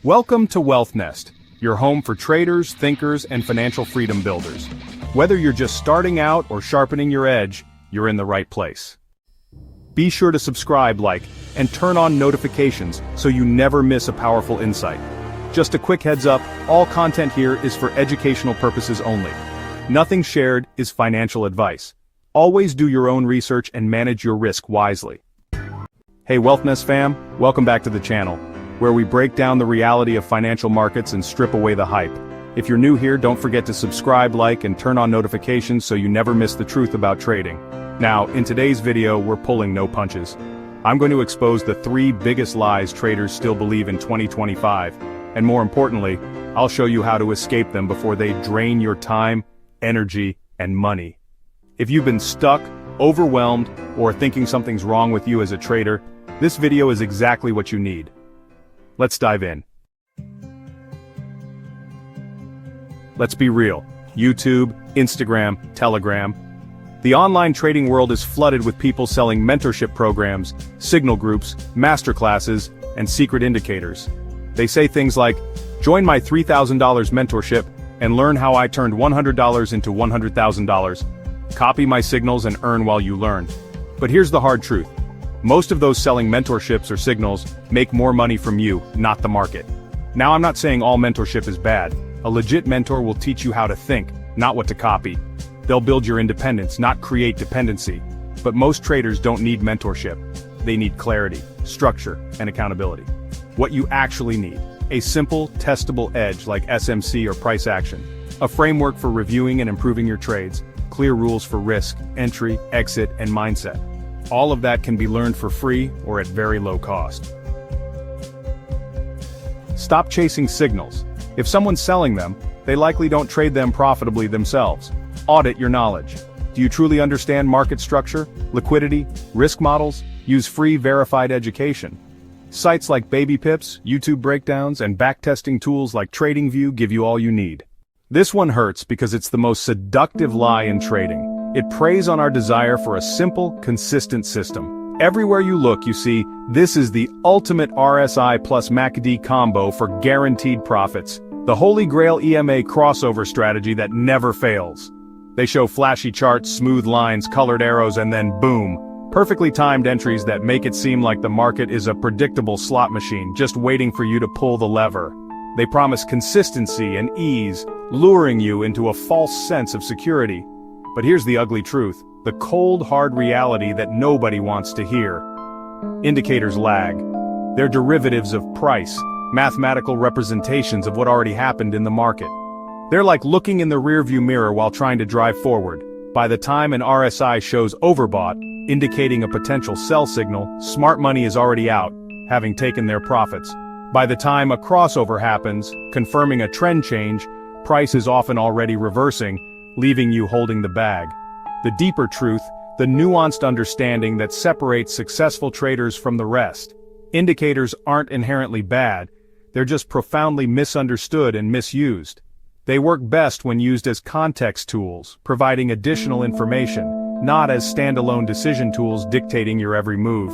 Welcome to WealthNest, your home for traders, thinkers, and financial freedom builders. Whether you're just starting out or sharpening your edge, you're in the right place. Be sure to subscribe, like, and turn on notifications so you never miss a powerful insight. Just a quick heads up, all content here is for educational purposes only. Nothing shared is financial advice. Always do your own research and manage your risk wisely. Hey WealthNest fam, welcome back to the channel, where we break down the reality of financial markets and strip away the hype. If you're new here, don't forget to subscribe, like, and turn on notifications so you never miss the truth about trading. Now, in today's video, we're pulling no punches. I'm going to expose the 3 biggest lies traders still believe in 2025, and more importantly, I'll show you how to escape them before they drain your time, energy, and money. If you've been stuck, overwhelmed, or thinking something's wrong with you as a trader, this video is exactly what you need. Let's dive in. Let's be real. YouTube, Instagram, Telegram. The online trading world is flooded with people selling mentorship programs, signal groups, masterclasses, and secret indicators. They say things like, join my $3,000 mentorship and learn how I turned $100 into $100,000. Copy my signals and earn while you learn. But here's the hard truth. Most of those selling mentorships or signals make more money from you, not the market. Now, I'm not saying all mentorship is bad. A legit mentor will teach you how to think, not what to copy. They'll build your independence, not create dependency. But most traders don't need mentorship. They need clarity, structure, and accountability. What you actually need: a simple, testable edge like SMC or price action, a framework for reviewing and improving your trades, clear rules for risk, entry, exit, and mindset. All of that can be learned for free or at very low cost. Stop chasing signals. If someone's selling them, they likely don't trade them profitably themselves. Audit your knowledge. Do you truly understand market structure, liquidity, risk models? Use free verified education. Sites like Baby Pips, YouTube breakdowns, and backtesting tools like TradingView give you all you need. This one hurts because it's the most seductive lie in trading. It preys on our desire for a simple, consistent system. Everywhere you look, you see, this is the ultimate RSI plus MACD combo for guaranteed profits. The holy grail EMA crossover strategy that never fails. They show flashy charts, smooth lines, colored arrows, and then boom, perfectly timed entries that make it seem like the market is a predictable slot machine just waiting for you to pull the lever. They promise consistency and ease, luring you into a false sense of security. But here's the ugly truth, the cold, hard reality that nobody wants to hear. Indicators lag. They're derivatives of price, mathematical representations of what already happened in the market. They're like looking in the rearview mirror while trying to drive forward. By the time an RSI shows overbought, indicating a potential sell signal, smart money is already out, having taken their profits. By the time a crossover happens, confirming a trend change, price is often already reversing, leaving you holding the bag. The deeper truth, the nuanced understanding that separates successful traders from the rest. Indicators aren't inherently bad, they're just profoundly misunderstood and misused. They work best when used as context tools, providing additional information, not as standalone decision tools dictating your every move.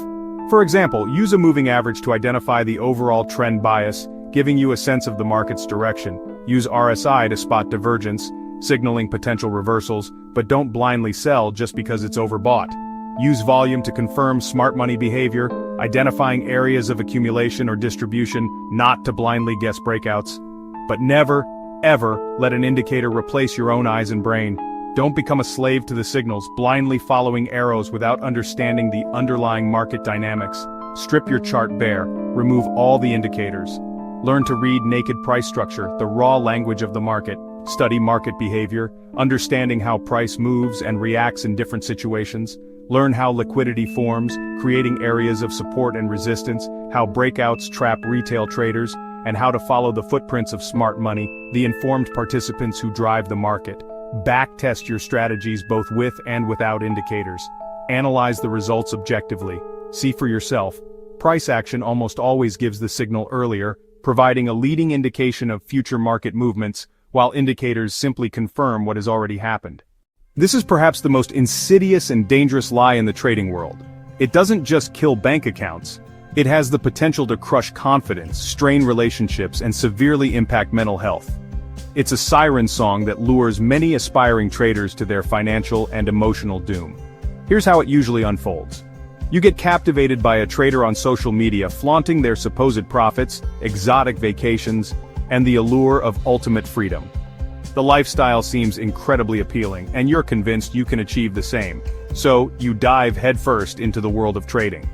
For example, use a moving average to identify the overall trend bias, giving you a sense of the market's direction. Use RSI to spot divergence, signaling potential reversals, but don't blindly sell just because it's overbought. Use volume to confirm smart money behavior, identifying areas of accumulation or distribution, not to blindly guess breakouts. But never, ever let an indicator replace your own eyes and brain. Don't become a slave to the signals, blindly following arrows without understanding the underlying market dynamics. Strip your chart bare, remove all the indicators. Learn to read naked price structure, the raw language of the market. Study market behavior, understanding how price moves and reacts in different situations. Learn how liquidity forms, creating areas of support and resistance, how breakouts trap retail traders, and how to follow the footprints of smart money, the informed participants who drive the market. Backtest your strategies both with and without indicators. Analyze the results objectively. See for yourself. Price action almost always gives the signal earlier, providing a leading indication of future market movements, while indicators simply confirm what has already happened. This is perhaps the most insidious and dangerous lie in the trading world. It doesn't just kill bank accounts, It has the potential to crush confidence, strain relationships, and severely impact mental health. It's a siren song that lures many aspiring traders to their financial and emotional doom. Here's how it usually unfolds. You get captivated by a trader on social media flaunting their supposed profits, exotic vacations, and the allure of ultimate freedom. The lifestyle seems incredibly appealing, and you're convinced you can achieve the same. So, you dive headfirst into the world of trading.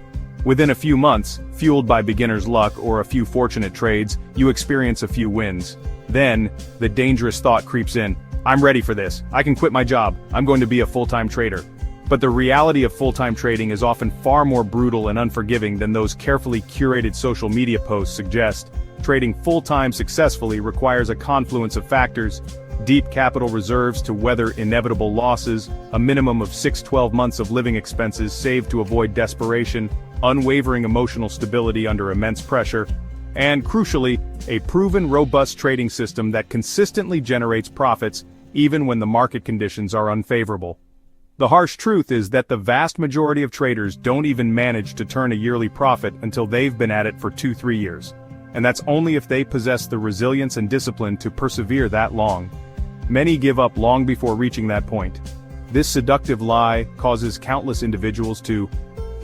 Within a few months, fueled by beginner's luck or a few fortunate trades, you experience a few wins. Then, the dangerous thought creeps in, I'm ready for this, I can quit my job, I'm going to be a full-time trader. But the reality of full-time trading is often far more brutal and unforgiving than those carefully curated social media posts suggest. Trading full-time successfully requires a confluence of factors: deep capital reserves to weather inevitable losses, a minimum of 6-12 months of living expenses saved to avoid desperation, unwavering emotional stability under immense pressure, and crucially, a proven robust trading system that consistently generates profits even when the market conditions are unfavorable. The harsh truth is that the vast majority of traders don't even manage to turn a yearly profit until they've been at it for 2-3 years. And that's only if they possess the resilience and discipline to persevere that long. Many give up long before reaching that point. This seductive lie causes countless individuals to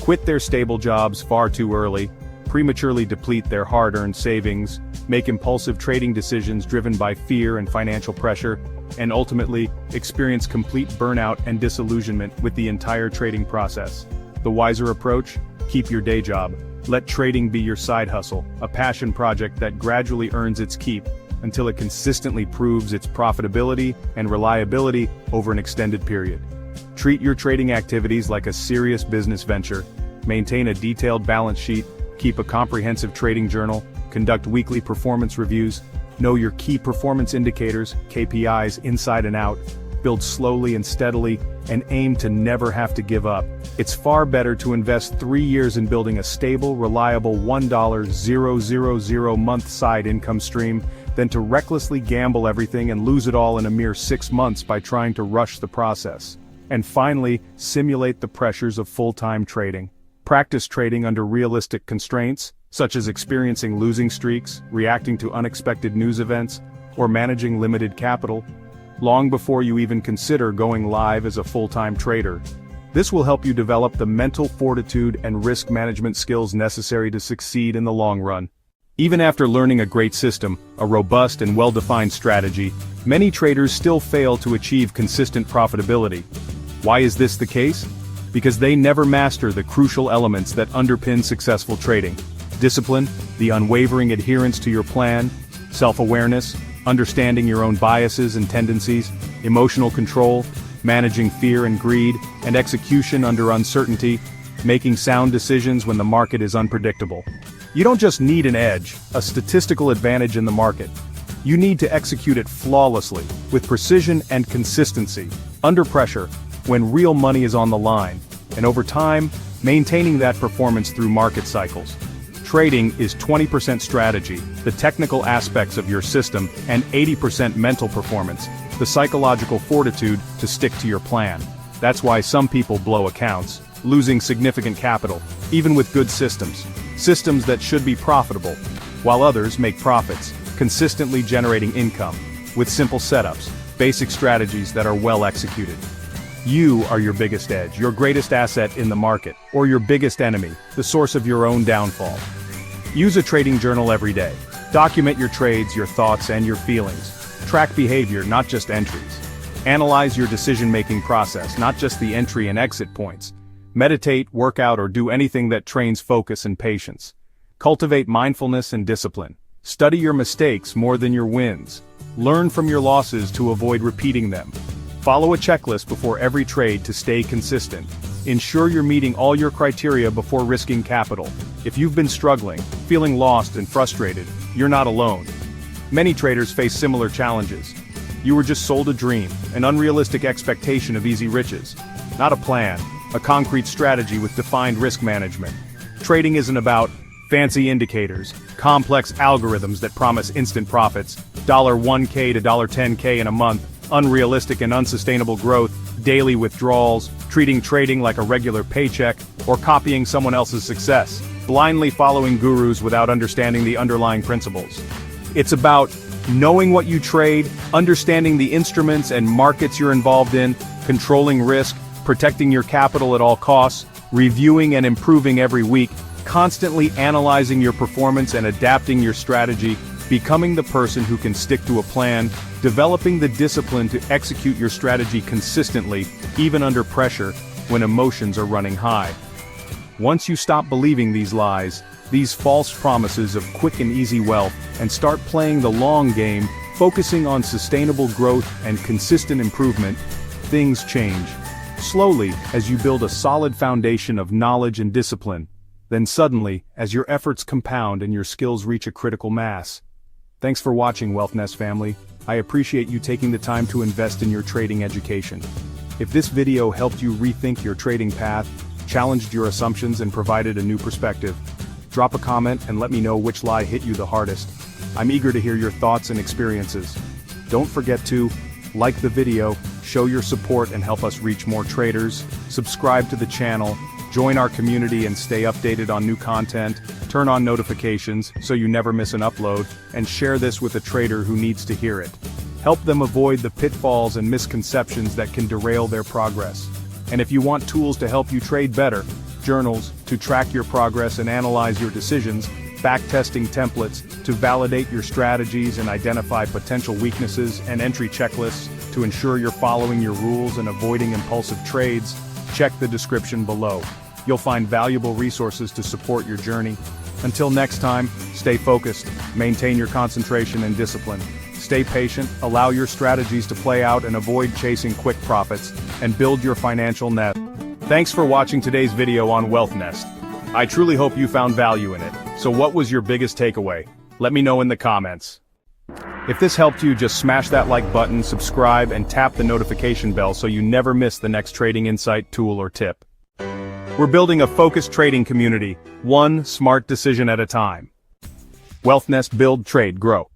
quit their stable jobs far too early, prematurely deplete their hard-earned savings, make impulsive trading decisions driven by fear and financial pressure, and ultimately, experience complete burnout and disillusionment with the entire trading process. The wiser approach? Keep your day job. Let trading be your side hustle, a passion project that gradually earns its keep, until it consistently proves its profitability and reliability over an extended period. Treat your trading activities like a serious business venture. Maintain a detailed balance sheet, keep a comprehensive trading journal, conduct weekly performance reviews, know your key performance indicators, KPIs, inside and out, build slowly and steadily, and aim to never have to give up. It's far better to invest 3 years in building a stable, reliable $1,000 month side income stream than to recklessly gamble everything and lose it all in a mere 6 months by trying to rush the process. And finally, simulate the pressures of full-time trading. Practice trading under realistic constraints, such as experiencing losing streaks, reacting to unexpected news events, or managing limited capital, long before you even consider going live as a full-time trader. This will help you develop the mental fortitude and risk management skills necessary to succeed in the long run. Even after learning a great system, a robust and well-defined strategy, many traders still fail to achieve consistent profitability. Why is this the case? Because they never master the crucial elements that underpin successful trading. Discipline, the unwavering adherence to your plan, self-awareness, understanding your own biases and tendencies, emotional control, managing fear and greed, and execution under uncertainty, making sound decisions when the market is unpredictable. You don't just need an edge, a statistical advantage in the market. You need to execute it flawlessly, with precision and consistency, under pressure, when real money is on the line, and over time, maintaining that performance through market cycles. Trading is 20% strategy, the technical aspects of your system, and 80% mental performance, the psychological fortitude to stick to your plan. That's why some people blow accounts, losing significant capital, even with good systems. Systems that should be profitable, while others make profits, consistently generating income, with simple setups, basic strategies that are well executed. You are your biggest edge, your greatest asset in the market, or your biggest enemy, the source of your own downfall. Use a trading journal every day. Document your trades, your thoughts, and your feelings. Track behavior, not just entries. Analyze your decision-making process, not just the entry and exit points. Meditate, work out, or do anything that trains focus and patience. Cultivate mindfulness and discipline. Study your mistakes more than your wins. Learn from your losses to avoid repeating them. Follow a checklist before every trade to stay consistent. Ensure you're meeting all your criteria before risking capital. If you've been struggling, feeling lost and frustrated, you're not alone. Many traders face similar challenges. You were just sold a dream, an unrealistic expectation of easy riches. Not a plan, a concrete strategy with defined risk management. Trading isn't about fancy indicators, complex algorithms that promise instant profits, $1K to $10K in a month, unrealistic and unsustainable growth, daily withdrawals, treating trading like a regular paycheck, or copying someone else's success, blindly following gurus without understanding the underlying principles. It's about knowing what you trade, understanding the instruments and markets you're involved in, controlling risk, protecting your capital at all costs, reviewing and improving every week, constantly analyzing your performance and adapting your strategy, becoming the person who can stick to a plan, developing the discipline to execute your strategy consistently, even under pressure, when emotions are running high. Once you stop believing these lies, these false promises of quick and easy wealth, and start playing the long game, focusing on sustainable growth and consistent improvement, things change. Slowly, as you build a solid foundation of knowledge and discipline, then suddenly, as your efforts compound and your skills reach a critical mass. Thanks for watching, WealthNest family. I appreciate you taking the time to invest in your trading education. If this video helped you rethink your trading path, challenged your assumptions and provided a new perspective, drop a comment and let me know which lie hit you the hardest. I'm eager to hear your thoughts and experiences. Don't forget to like the video, show your support and help us reach more traders, subscribe to the channel, join our community and stay updated on new content, turn on notifications so you never miss an upload, and share this with a trader who needs to hear it. Help them avoid the pitfalls and misconceptions that can derail their progress. And if you want tools to help you trade better, journals to track your progress and analyze your decisions, backtesting templates to validate your strategies and identify potential weaknesses, and entry checklists to ensure you're following your rules and avoiding impulsive trades, check the description below. You'll find valuable resources to support your journey. Until next time, stay focused, maintain your concentration and discipline. Stay patient, allow your strategies to play out and avoid chasing quick profits, and build your financial nest. Thanks for watching today's video on WealthNest. I truly hope you found value in it. So what was your biggest takeaway? Let me know in the comments. If this helped you, just smash that like button, subscribe, and tap the notification bell so you never miss the next trading insight, tool, or tip. We're building a focused trading community, one smart decision at a time. WealthNest, build, trade, grow.